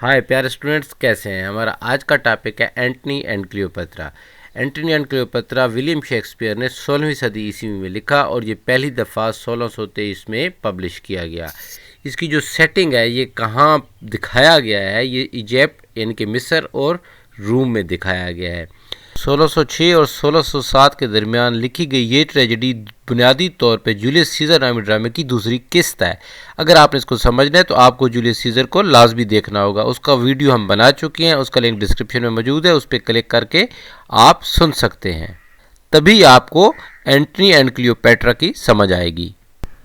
हाय प्यारे स्टूडेंट्स, कैसे हैं। हमारा आज का टॉपिक है Antony and Cleopatra. Antony and Cleopatra William Shakespeare ने 16वीं सदी ईस्वी में लिखा और ये पहली दफ़ा 1623 में पब्लिश किया गया। इसकी जो सेटिंग है, ये कहाँ दिखाया गया है, ये इजिप्ट यानी कि मिस्र और रूम में दिखाया गया है। 1606 और 1607 के दरमियान लिखी गई ये ट्रेजेडी बुनियादी तौर पे जूलियस सीजर नामी ड्रामे की दूसरी किस्त है। अगर आपने इसको समझना है तो आपको जूलियस सीजर को लाजमी देखना होगा। उसका वीडियो हम बना चुके हैं, उसका लिंक डिस्क्रिप्शन में मौजूद है, उस पर क्लिक करके आप सुन सकते हैं। तभी आपको एंटनी एंड क्लियोपेट्रा की समझ आएगी।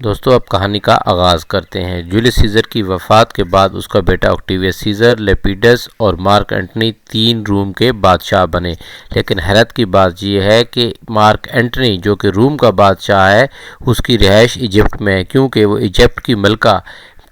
दोस्तों, अब कहानी का आगाज़ करते हैं। जूलियस सीजर की वफ़ात के बाद उसका बेटा ऑक्टेवियस सीजर, लेपिडस और मार्क एंटनी 3 रूम के बादशाह बने। लेकिन हैरत की बात यह है कि मार्क एंटनी, जो कि रूम का बादशाह है, उसकी रिहाइश इजिप्ट में है, क्योंकि वो इजिप्ट की मलका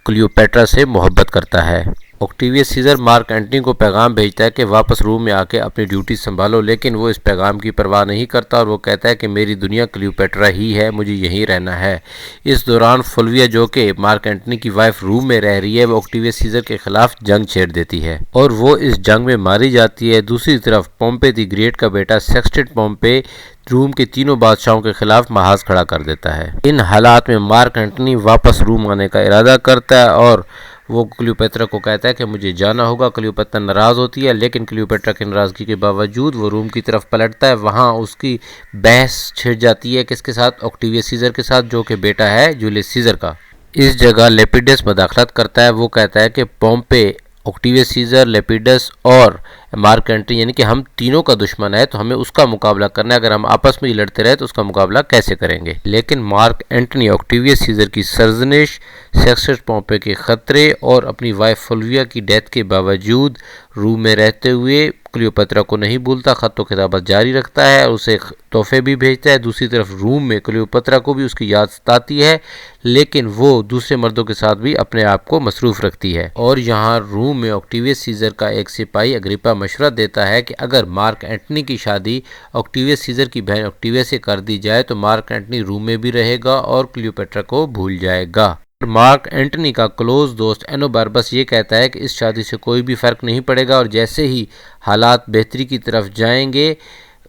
क्लियोपेट्रा से मोहब्बत करता है। ऑक्टेवियस सीजर मार्क एंटनी को पैगाम भेजता है कि वापस रूम में आके अपनी ड्यूटी संभालो, लेकिन वो इस पैगाम की परवाह नहीं करता और वो कहता है कि मेरी दुनिया क्लियोपेट्रा ही है, मुझे यहीं रहना है। इस दौरान फुलविया, जो कि मार्क एंटनी की वाइफ रूम में रह रही है, वो ऑक्टेवियस सीजर के खिलाफ जंग छेड़ देती है और वो इस जंग में मारी जाती है। दूसरी तरफ पोम्पे द ग्रेट का बेटा सेक्सटिस पोम्पे रूम के तीनों बादशाहों के खिलाफ महाज खड़ा कर देता है। इन हालात में मार्क एंटनी वापस रूम आने का इरादा करता है और वो क्लियोपेट्रा को कहता है कि मुझे जाना होगा। क्लियोपेट्रा नाराज़ होती है, लेकिन क्लियोपेट्रा की नाराज़गी के बावजूद वो रूम की तरफ पलटता है। वहाँ उसकी बहस छिड़ जाती है किसके साथ? ऑक्टेवियस सीजर के साथ, जो कि बेटा है जूलियस सीजर का। इस जगह लेपिडस मदाखलत करता है। वो कहता है कि पोम्पे, ऑक्टेवियस सीजर, लेपिडस और मार्क एंटनी यानी कि हम तीनों का दुश्मन है, तो हमें उसका मुकाबला करना है। अगर हम आपस में ही लड़ते रहे तो उसका मुकाबला कैसे करेंगे? लेकिन मार्क एंटनी ऑक्टेवियस सीजर की सरजनिश, सेक्सटिस पोम्पे के खतरे और अपनी वाइफ फुलविया की डेथ के बावजूद रूम में रहते हुए क्लियोपेट्रा को नहीं भूलता, ख़त व किताबत जारी रखता है और उसे तोहफे भी भेजता है। दूसरी तरफ रूम में क्लियोपेट्रा को भी उसकी याद सताती है, लेकिन वो दूसरे मर्दों के साथ भी अपने आप को मसरूफ़ रखती है। और यहाँ रूम में ऑक्टेवियस सीजर का एक सिपाही अग्रिप्पा मशवरा देता है कि अगर मार्क एंटनी की शादी ऑक्टेवियस सीजर की बहन ऑक्टेविया से कर दी जाए तो मार्क एंटनी रूम में भी रहेगा और क्लियोपेट्रा को भूल जाएगा। मार्क एंटनी का क्लोज दोस्त एनोबार्बस ये कहता है कि इस शादी से कोई भी फ़र्क नहीं पड़ेगा और जैसे ही हालात बेहतरी की तरफ जाएंगे,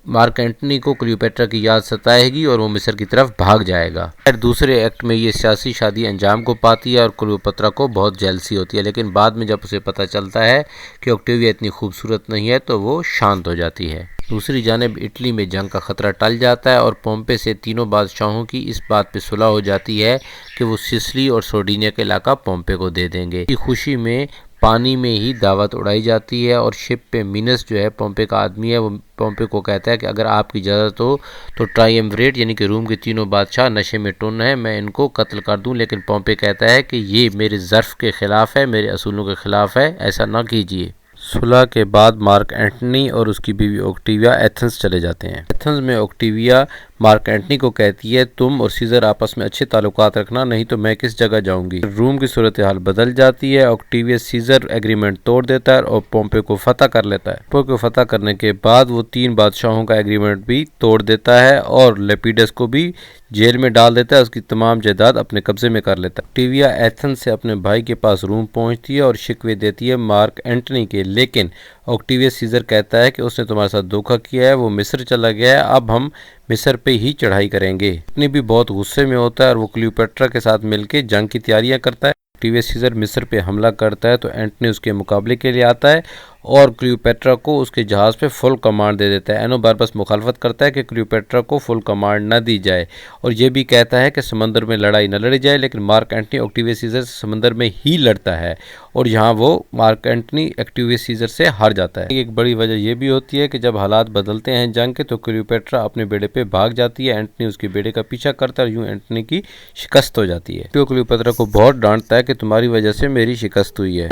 मार्क एंटनी को क्लियोपेट्रा की याद सताएगी और वो मिस्र की तरफ भाग जाएगा। फिर दूसरे एक्ट में ये सियासी शादी अंजाम को पाती है और क्लियोपेट्रा को बहुत जेलसी होती है, लेकिन बाद में जब उसे पता चलता है कि ऑक्टेविया इतनी खूबसूरत नहीं है तो वो शांत हो जाती है। दूसरी जानिब इटली में जंग का खतरा टल जाता है और पोम्पे से तीनों बादशाहों की इस बात पे सुलह हो जाती है कि वो सिसिली और सर्डिनिया का इलाका पोम्पे को दे देंगे। इस खुशी में पानी में ही दावत उड़ाई जाती है और शिप पे मिनस, जो है पोम्पे का आदमी है, वो पोम्पे को कहता है कि अगर आपकी इजाज़त हो तो ट्रायम्विरेट यानी कि रूम के तीनों बादशाह नशे में टुन है, मैं इनको कत्ल कर दूं। लेकिन पोम्पे कहता है कि ये मेरे ज़र्फ़ के ख़िलाफ़ है, मेरे असूलों के ख़िलाफ़ है, ऐसा ना कीजिए। सुलह के बाद मार्क एंटनी और उसकी बीवी ऑक्टेविया एथेंस चले जाते हैं। एथेंस में ऑक्टेविया मार्क एंटनी को कहती है, तुम और सीजर आपस में अच्छे ताल्लुकात रखना, नहीं तो मैं किस जगह जाऊंगी। रूम की सूरत हाल बदल जाती है। ऑक्टेवियस सीजर एग्रीमेंट तोड़ देता है और पोम्पे को फतह कर लेता है। पोम्पे को फतह करने के बाद वो 3 बादशाहों का एग्रीमेंट भी तोड़ देता है और लेपिडस को भी जेल में डाल देता है, उसकी तमाम जायदाद अपने कब्जे में कर लेता है। ऑक्टेविया एथेंस से अपने भाई के पास रूम पहुंचती है और शिकवे देती है मार्क एंटनी के, लेकिन ऑक्टेवियस सीजर कहता है कि उसने तुम्हारे साथ धोखा किया है, वो मिस्र चला गया है, अब हम मिस्र पे ही चढ़ाई करेंगे। एंटनी भी बहुत गुस्से में होता है और वो क्लियोपेट्रा के साथ मिलकर जंग की तैयारियां करता है। ऑक्टेवियस सीजर मिस्र पे हमला करता है तो एंटनी उसके मुकाबले के लिए आता है और क्लियोपेट्रा को उसके जहाज़ पे फुल कमांड दे देता है। एनोबार्बस मुखालफत करता है कि क्लियोपेट्रा को फुल कमांड न दी जाए और ये भी कहता है कि समंदर में लड़ाई न लड़ी जाए, लेकिन मार्क एंटनी ऑक्टेवियस सीजर से समंदर में ही लड़ता है और यहाँ वो मार्क एंटनी ऑक्टेवियस सीजर से हार जाता है। एक बड़ी वजह यह भी होती है कि जब हालात बदलते हैं जंग के तो क्लियोपेट्रा अपने बेटे पे भाग जाती है। एंटनी उसके बेटे का पीछा करता है और यूँ एंटनी की शिकस्त हो जाती है। क्लियोपेट्रा को बहुत डांटता है कि तुम्हारी वजह से मेरी शिकस्त हुई है।